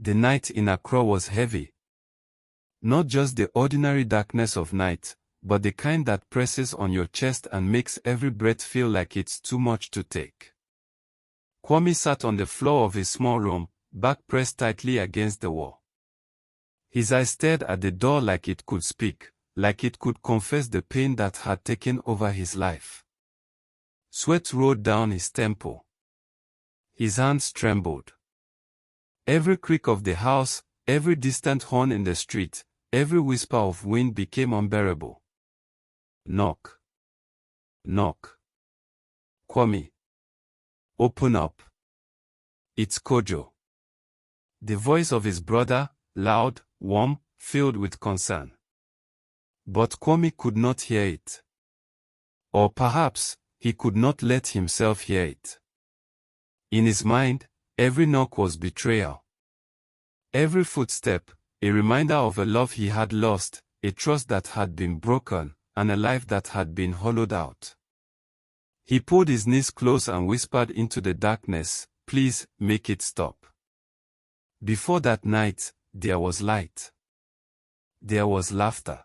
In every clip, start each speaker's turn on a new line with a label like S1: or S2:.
S1: The night in Accra was heavy. Not just the ordinary darkness of night, but the kind that presses on your chest and makes every breath feel like it's too much to take. Kwame sat on the floor of his small room, back pressed tightly against the wall. His eyes stared at the door like it could speak, like it could confess the pain that had taken over his life. Sweat rolled down his temple. His hands trembled. Every creak of the house, every distant horn in the street, every whisper of wind became unbearable. Knock. Knock. Kwame. Open up. It's Kojo. The voice of his brother, loud, warm, filled with concern. But Kwame could not hear it. Or perhaps, he could not let himself hear it. In his mind, every knock was betrayal. Every footstep, a reminder of a love he had lost, a trust that had been broken, and a life that had been hollowed out. He pulled his knees close and whispered into the darkness, "Please, make it stop." Before that night, there was light. There was laughter.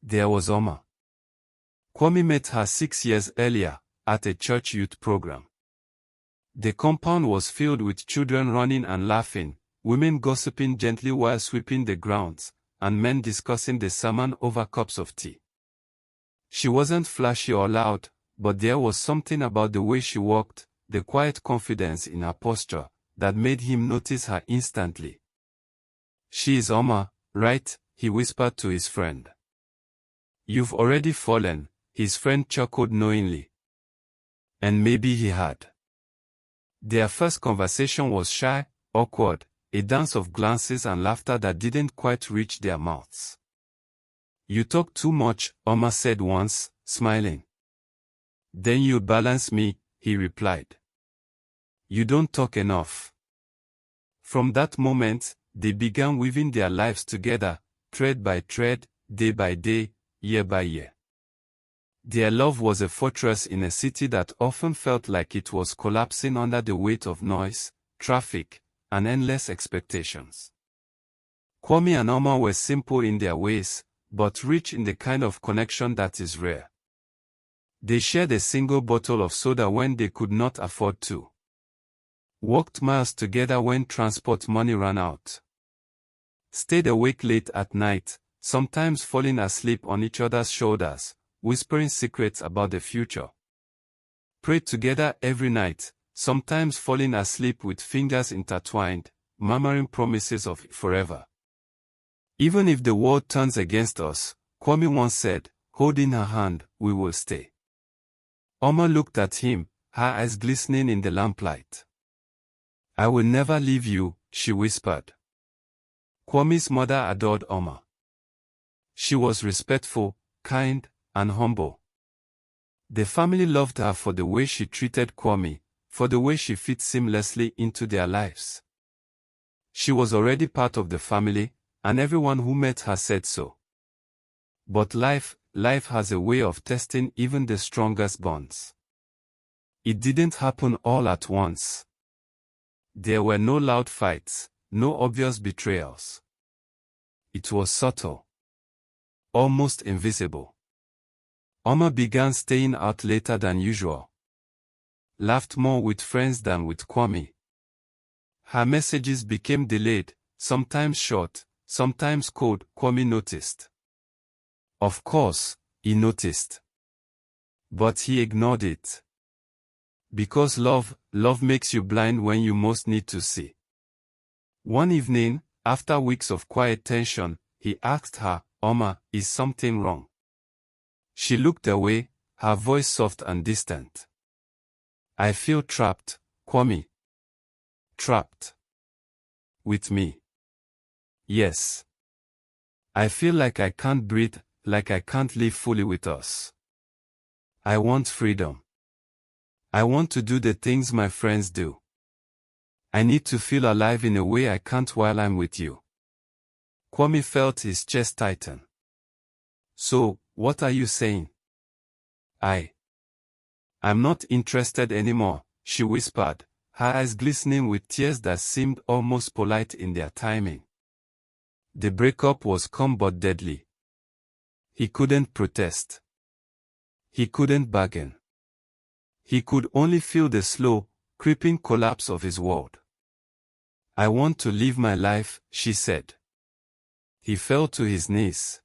S1: There was Oma. Kwame met her 6 years earlier, at a church youth program. The compound was filled with children running and laughing, women gossiping gently while sweeping the grounds, and men discussing the sermon over cups of tea. She wasn't flashy or loud, but there was something about the way she walked, the quiet confidence in her posture, that made him notice her instantly. "She is Oma, right?" he whispered to his friend. "You've already fallen," his friend chuckled knowingly. And maybe he had. Their first conversation was shy, awkward, a dance of glances and laughter that didn't quite reach their mouths. "You talk too much," Oma said once, smiling. "Then you'll balance me," he replied. "You don't talk enough." From that moment, they began weaving their lives together, thread by thread, day by day, year by year. Their love was a fortress in a city that often felt like it was collapsing under the weight of noise, traffic, and endless expectations. Kwame and Oma were simple in their ways, but rich in the kind of connection that is rare. They shared a single bottle of soda when they could not afford to. Walked miles together when transport money ran out. Stayed awake late at night, sometimes falling asleep on each other's shoulders, whispering secrets about the future. Prayed together every night, sometimes falling asleep with fingers intertwined, murmuring promises of forever. "Even if the world turns against us," Kwame once said, holding her hand, "we will stay." Oma looked at him, her eyes glistening in the lamplight. "I will never leave you," she whispered. Kwame's mother adored Oma. She was respectful, kind, and humble. The family loved her for the way she treated Kwame, for the way she fit seamlessly into their lives. She was already part of the family, and everyone who met her said so. But life has a way of testing even the strongest bonds. It didn't happen all at once. There were no loud fights, no obvious betrayals. It was subtle. Almost invisible. Oma began staying out later than usual. Laughed more with friends than with Kwame. Her messages became delayed, sometimes short, sometimes cold. Kwame noticed. Of course, he noticed. But he ignored it. Because love makes you blind when you most need to see. One evening, after weeks of quiet tension, he asked her, "Oma, is something wrong?" She looked away, her voice soft and distant. "I feel trapped, Kwame." "Trapped? With me?" "Yes. I feel like I can't breathe, like I can't live fully with us. I want freedom. I want to do the things my friends do. I need to feel alive in a way I can't while I'm with you." Kwame felt his chest tighten. "So, what are you saying?" I'm not interested anymore," she whispered, her eyes glistening with tears that seemed almost polite in their timing. The breakup was calm but deadly. He couldn't protest. He couldn't bargain. He could only feel the slow, creeping collapse of his world. "I want to live my life," she said. He fell to his knees.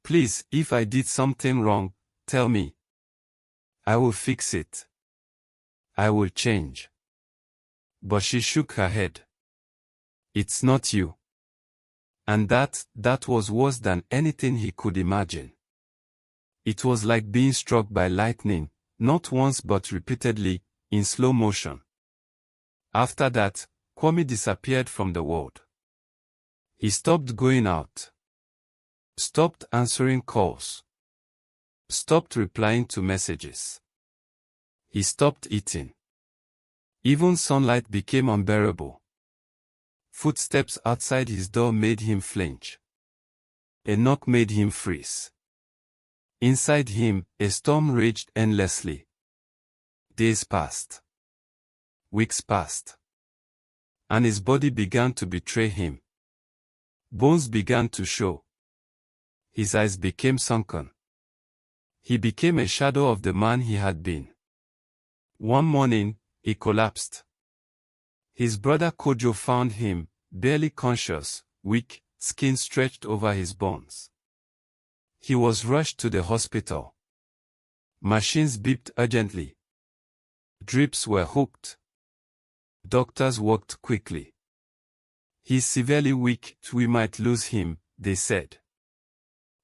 S1: "Please, if I did something wrong, tell me. I will fix it. I will change." But she shook her head. "It's not you." And that was worse than anything he could imagine. It was like being struck by lightning, not once but repeatedly, in slow motion. After that, Kwame disappeared from the world. He stopped going out. Stopped answering calls. Stopped replying to messages. He stopped eating. Even sunlight became unbearable. Footsteps outside his door made him flinch. A knock made him freeze. Inside him, a storm raged endlessly. Days passed. Weeks passed. And his body began to betray him. Bones began to show. His eyes became sunken. He became a shadow of the man he had been. One morning, he collapsed. His brother Kojo found him, barely conscious, weak, skin stretched over his bones. He was rushed to the hospital. Machines beeped urgently. Drips were hooked. Doctors worked quickly. "He's severely weak, we might lose him," they said.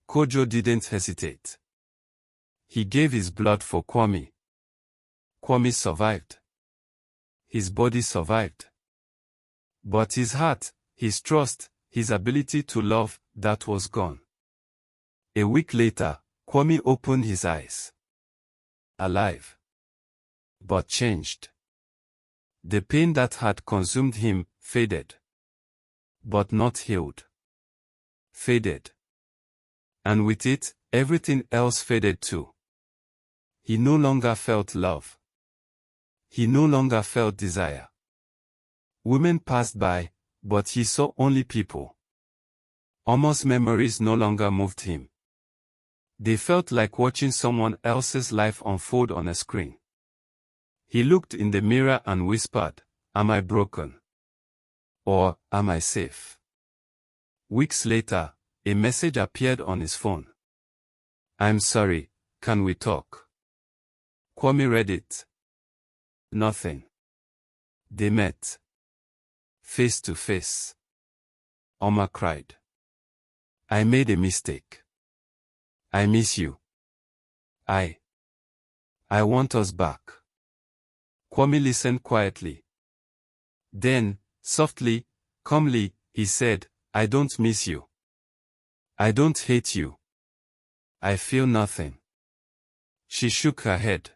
S1: Kojo didn't hesitate. He gave his blood for Kwame. Kwame survived. His body survived. But his heart, his trust, his ability to love, that was gone. A week later, Kwame opened his eyes. Alive. But changed. The pain that had consumed him faded. But not healed. Faded. And with it, everything else faded too. He no longer felt love. He no longer felt desire. Women passed by, but he saw only people. Omo's memories no longer moved him. They felt like watching someone else's life unfold on a screen. He looked in the mirror and whispered, "Am I broken? Or am I safe?" Weeks later, a message appeared on his phone. "I'm sorry, can we talk?" Kwame read it. Nothing. They met. Face to face. Oma cried. "I made a mistake. I miss you. I want us back." Kwame listened quietly. Then, softly, calmly, he said, "I don't miss you. I don't hate you. I feel nothing." She shook her head.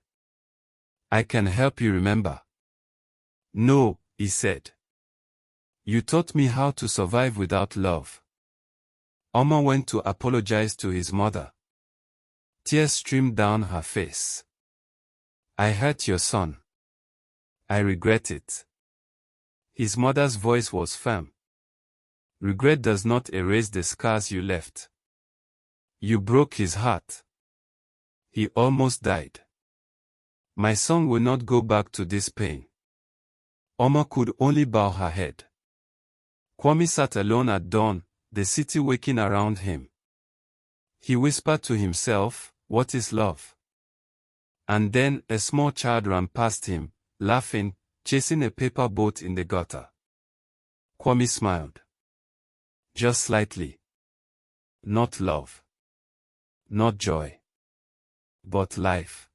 S1: "I can help you remember." "No," he said. "You taught me how to survive without love." Oma went to apologize to his mother. Tears streamed down her face. "I hurt your son. I regret it." His mother's voice was firm. "Regret does not erase the scars you left. You broke his heart. He almost died. My son will not go back to this pain." Oma could only bow her head. Kwame sat alone at dawn, the city waking around him. He whispered to himself, "What is love?" And then a small child ran past him, laughing, chasing a paper boat in the gutter. Kwame smiled. Just slightly. Not love. Not joy. But life.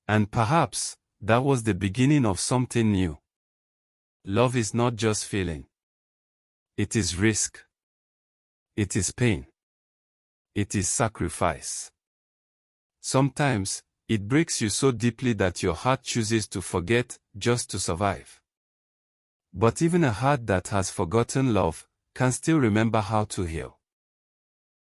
S1: And perhaps, that was the beginning of something new. Love is not just feeling. It is risk. It is pain. It is sacrifice. Sometimes, it breaks you so deeply that your heart chooses to forget, just to survive. But even a heart that has forgotten love, can still remember how to heal.